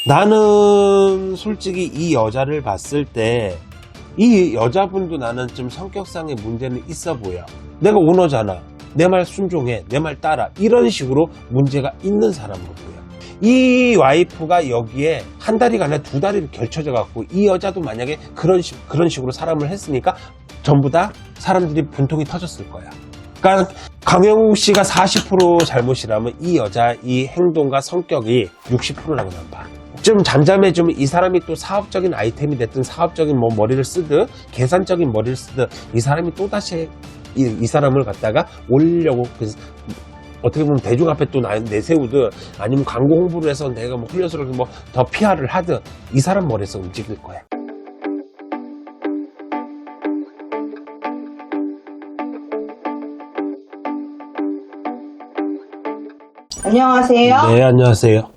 나는 솔직히 이 여자를 봤을 때 이 여자분도 나는 좀 성격상의 문제는 있어 보여. 내가 오너잖아. 내 말 순종해. 내 말 따라. 이런 식으로 문제가 있는 사람으로 보여. 이 와이프가 여기에 한 다리가 아니라 두 다리를 결쳐져 갖고 이 여자도 만약에 그런 식으로 사람을 했으니까 전부 다 사람들이 분통이 터졌을 거야. 그러니까 강영욱 씨가 40% 잘못이라면 이 여자 이 행동과 성격이 60%라고 난 봐. 좀 잠잠해지면 이 사람이 또 사업적인 아이템이 됐든 사업적인 뭐 머리를 쓰든 계산적인 머리를 쓰든 이 사람이 또다시 이 사람을 갖다가 올리려고 어떻게 보면 대중 앞에 또 내세우든 아니면 광고 홍보를 해서 내가 뭐 훈련소를 뭐 더 PR을 하든 이 사람 머리에서 움직일 거야. 안녕하세요. 네, 안녕하세요.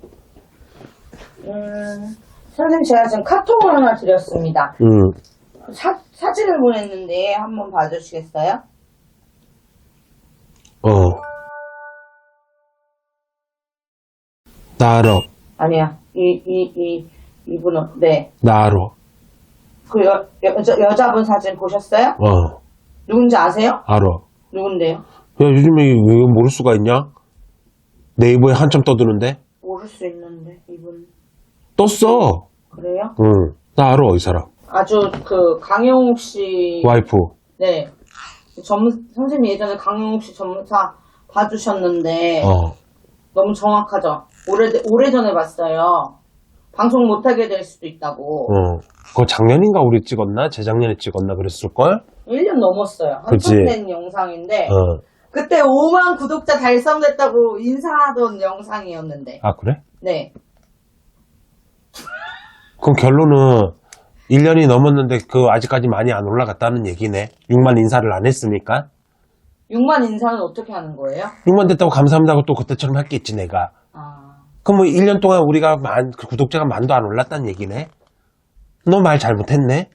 선생님, 제가 지금 카톡을 하나 드렸습니다. 사진을 보냈는데 한번 봐주시겠어요? 나 알아. 아니야. 이분은, 네. 나 알아. 그 여자분 사진 보셨어요? 누군지 아세요? 알아. 누군데요? 야, 요즘에 왜 모를 수가 있냐? 네이버에 한참 떠드는데? 모를 수 있는데, 이분. 떴어. 그래요? 응. 나 알아, 이 사람. 아주 강영욱 씨. 와이프. 네. 선생님 예전에 강영욱 씨 전문사 봐주셨는데. 너무 정확하죠? 오래전에 봤어요. 방송 못하게 될 수도 있다고. 그거 작년인가 우리 찍었나? 재작년에 찍었나 그랬을걸? 1년 넘었어요. 그치? 한참 된 영상인데. 그때 5만 구독자 달성됐다고 인사하던 영상이었는데. 아, 그래? 네. 그럼 결론은 1년이 넘었는데 아직까지 많이 안 올라갔다는 얘기네. 6만 인사를 안 했으니까. 6만 인사는 어떻게 하는 거예요? 6만 됐다고 감사합니다고 또 그때처럼 했겠지, 내가. 그럼 뭐 1년 동안 우리가 구독자가 만도 안 올랐다는 얘기네? 너 말 잘못했네?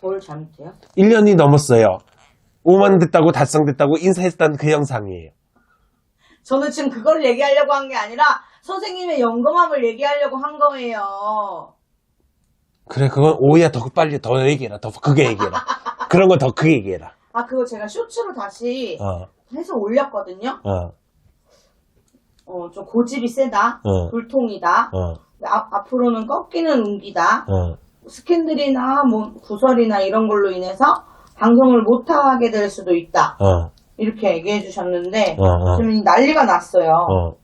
뭘 잘못해요? 1년이 넘었어요. 5만 됐다고 달성됐다고 인사했다는 그 영상이에요. 저는 지금 그걸 얘기하려고 한 게 아니라 선생님의 영검함을 얘기하려고 한 거예요. 그래, 그건 오해야. 더 빨리 더 얘기해라. 더 크게 얘기해라. 그런 거 더 크게 얘기해라. 그거 제가 쇼츠로 다시 해서 올렸거든요. 좀 고집이 세다. 불통이다. 앞으로는 꺾이는 운기다. 스캔들이나 뭐 구설이나 이런 걸로 인해서 방송을 못하게 될 수도 있다. 이렇게 얘기해 주셨는데 지금 난리가 났어요.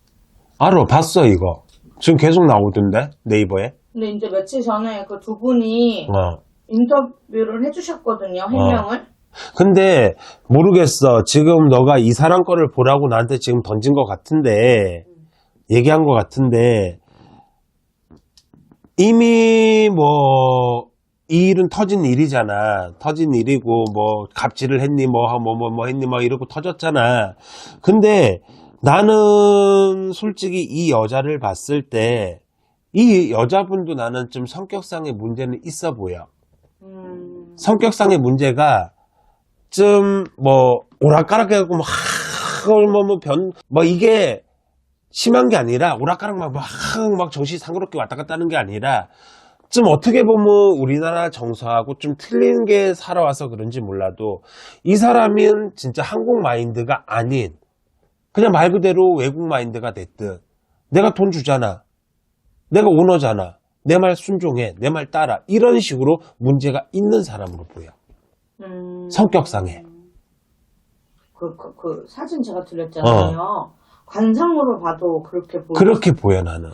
알아, 봤어 이거. 지금 계속 나오던데 네이버에. 근데 이제 며칠 전에 그 두 분이 인터뷰를 해주셨거든요. 해명을. 근데 모르겠어. 지금 너가 이 사람 거를 보라고 나한테 지금 던진 것 같은데 얘기한 것 같은데 이미 뭐 이 일은 터진 일이잖아. 터진 일이고 뭐 갑질을 했니 뭐 했니 뭐 이러고 터졌잖아. 근데 나는 솔직히 이 여자를 봤을 때 이 여자분도 나는 좀 성격상의 문제는 있어 보여. 성격상의 문제가 좀 뭐 오락가락해갖고 뭐 이게 심한 게 아니라 오락가락 막 정신이 상그럽게 왔다 갔다 하는 게 아니라 좀 어떻게 보면 우리나라 정서하고 좀 틀린 게 살아와서 그런지 몰라도 이 사람은 진짜 한국 마인드가 아닌 그냥 말 그대로 외국 마인드가 됐듯 내가 돈 주잖아. 내가 오너잖아. 내 말 순종해. 내 말 따라. 이런 식으로 문제가 있는 사람으로 보여. 성격상에. 그 사진 제가 드렸잖아요. 관상으로 봐도 그렇게 보여요. 그렇게 보여, 나는.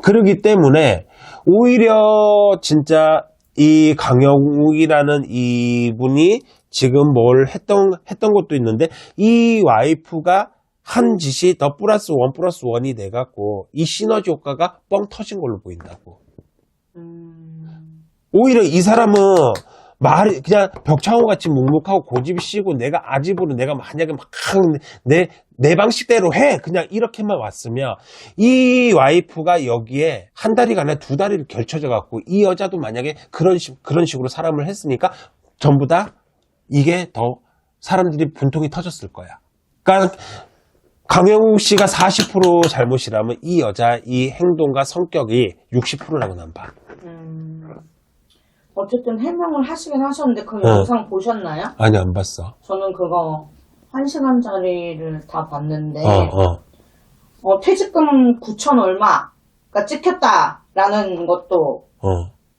그러기 때문에, 오히려, 진짜, 이 강영욱이라는 이분이 지금 뭘 했던 것도 있는데, 이 와이프가 한 짓이 더 플러스 원이 돼갖고, 이 시너지 효과가 뻥 터진 걸로 보인다고. 오히려 이 사람은, 말이 그냥 벽창호 같이 묵묵하고 고집이 씨고 내가 아집으로 내가 만약에 막 내 방식대로 해 그냥 이렇게만 왔으면 이 와이프가 여기에 한 다리가 아니라 두 다리를 결쳐져 갖고 이 여자도 만약에 그런 식으로 사람을 했으니까 전부 다 이게 더 사람들이 분통이 터졌을 거야. 그러니까 강영욱 씨가 40% 잘못이라면 이 여자 이 행동과 성격이 60%라고 난 봐. 어쨌든 해명을 하시긴 하셨는데 그 영상 보셨나요? 아니, 안 봤어. 저는 그거 1시간짜리를 다 봤는데 퇴직금 9천 얼마가 찍혔다라는 것도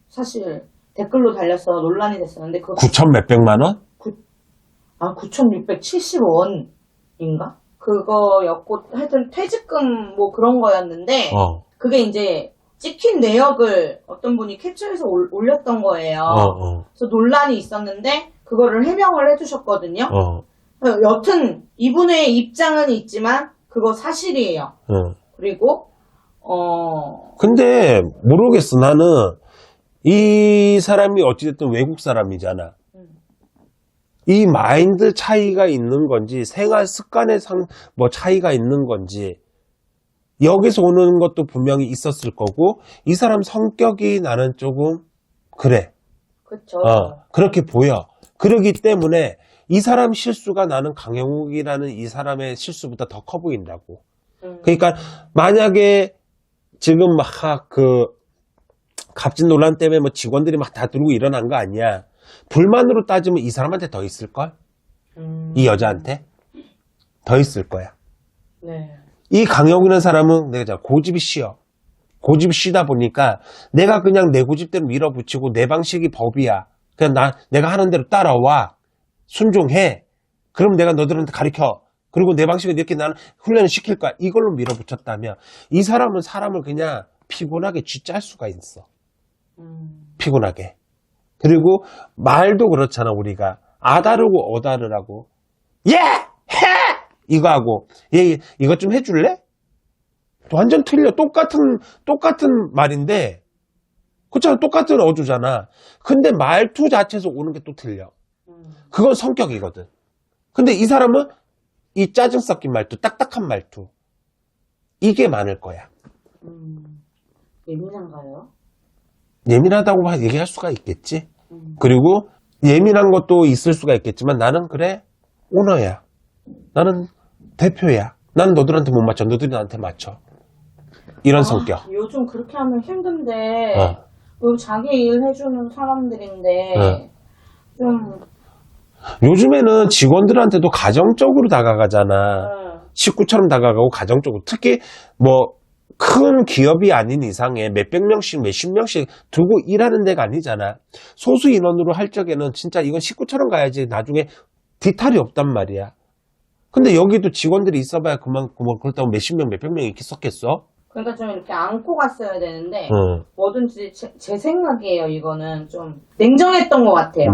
사실 댓글로 달려서 논란이 됐었는데 9천 몇백만 원? 9,670원인가? 그거였고 하여튼 퇴직금 뭐 그런 거였는데 그게 이제 찍힌 내역을 어떤 분이 캡처해서 올렸던 거예요. 그래서 논란이 있었는데 그거를 해명을 해주셨거든요. 여튼 이분의 입장은 있지만 그거 사실이에요. 그리고 근데 모르겠어. 나는 이 사람이 어찌됐든 외국 사람이잖아. 이 마인드 차이가 있는 건지 생활 습관의 뭐 차이가 있는 건지 여기서 오는 것도 분명히 있었을 거고 이 사람 성격이 나는 조금 그래. 그렇죠. 그렇게 보여. 그러기 때문에 이 사람 실수가 나는 강영욱이라는 이 사람의 실수보다 더 커 보인다고. 그러니까 만약에 지금 막 갑질 논란 때문에 뭐 직원들이 막 다 들고 일어난 거 아니야. 불만으로 따지면 이 사람한테 더 있을걸? 이 여자한테? 더 있을 거야. 네. 이 강영욱이라는 사람은 내가 고집이 쉬어. 고집이 쉬다 보니까 내가 그냥 내 고집대로 밀어붙이고 내 방식이 법이야. 그냥 내가 하는 대로 따라와. 순종해. 그럼 내가 너들한테 가르쳐. 그리고 내 방식을 이렇게 나는 훈련을 시킬 거야. 이걸로 밀어붙였다면 이 사람은 사람을 그냥 피곤하게 쥐짤 수가 있어. 피곤하게. 그리고 말도 그렇잖아. 우리가 아다르고 어다르라고. 예! 해! 이거 하고 얘 이것 좀 해줄래? 완전 틀려. 똑같은 말인데 그렇잖아. 똑같은 어조잖아. 근데 말투 자체에서 오는 게 또 틀려. 그건 성격이거든. 근데 이 사람은 이 짜증 섞인 말투, 딱딱한 말투 이게 많을 거야. 예민한가요? 예민하다고 얘기할 수가 있겠지. 그리고 예민한 것도 있을 수가 있겠지만 나는 그래 오너야. 나는 대표야. 나는 너들한테 못 맞춰. 너들이 나한테 맞춰. 이런 성격. 요즘 그렇게 하면 힘든데 자기 일 해주는 사람들인데 좀 요즘에는 직원들한테도 가정적으로 다가가잖아. 식구처럼 다가가고 가정적으로. 특히 뭐 큰 기업이 아닌 이상에 몇백 명씩 몇십 명씩 두고 일하는 데가 아니잖아. 소수 인원으로 할 적에는 진짜 이건 식구처럼 가야지 나중에 뒤탈이 없단 말이야. 근데 여기도 직원들이 있어봐야 그만큼 그렇다고 몇십 명 몇백 명이 있었겠어? 그러니까 좀 이렇게 안고 갔어야 되는데 뭐든지 제 생각이에요. 이거는 좀 냉정했던 것 같아요.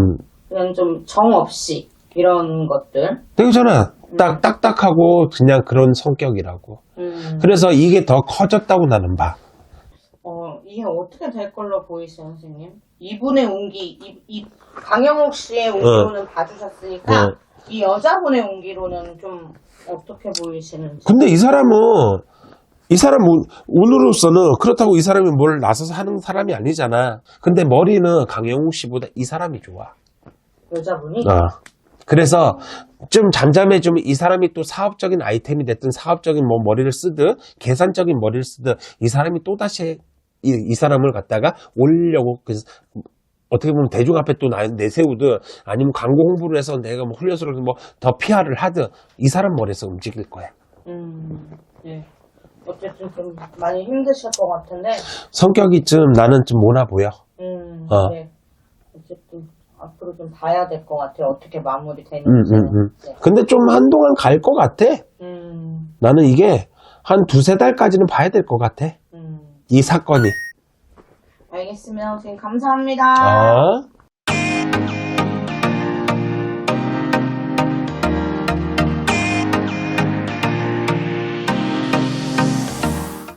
그냥 좀 정없이 이런 것들. 되잖아. 딱딱하고 그냥 그런 성격이라고. 그래서 이게 더 커졌다고 나는 봐. 이게 어떻게 될 걸로 보이세요, 선생님? 이분의 운기, 이 강영욱 씨의 운기로는 봐주셨으니까 이 여자분의 운기로는 좀 어떻게 보이시는지. 근데 이 사람 운으로서는 그렇다고 이 사람이 뭘 나서서 하는 사람이 아니잖아. 근데 머리는 강영욱 씨보다 이 사람이 좋아. 여자분이? 그래서 좀 잠잠해지면 이 사람이 또 사업적인 아이템이 됐든 사업적인 뭐 머리를 쓰든 계산적인 머리를 쓰든 이 사람이 또다시 이 사람을 갖다가 올리려고 어떻게 보면 대중 앞에 또 내세우든 아니면 광고 홍보를 해서 내가 뭐 흘려서 뭐 더 PR을 하든 이 사람 머리에서 움직일 거야. 네. 어쨌든 좀 많이 힘드실 것 같은데 성격이 나는 좀 모나 보여. 네. 어쨌든 앞으로 좀 봐야 될 것 같아요. 어떻게 마무리되는지. 네. 근데 좀 한동안 갈 것 같아. 나는 이게 한 두세 달까지는 봐야 될 것 같아. 이 사건이. 알겠습니다. 선생님 감사합니다.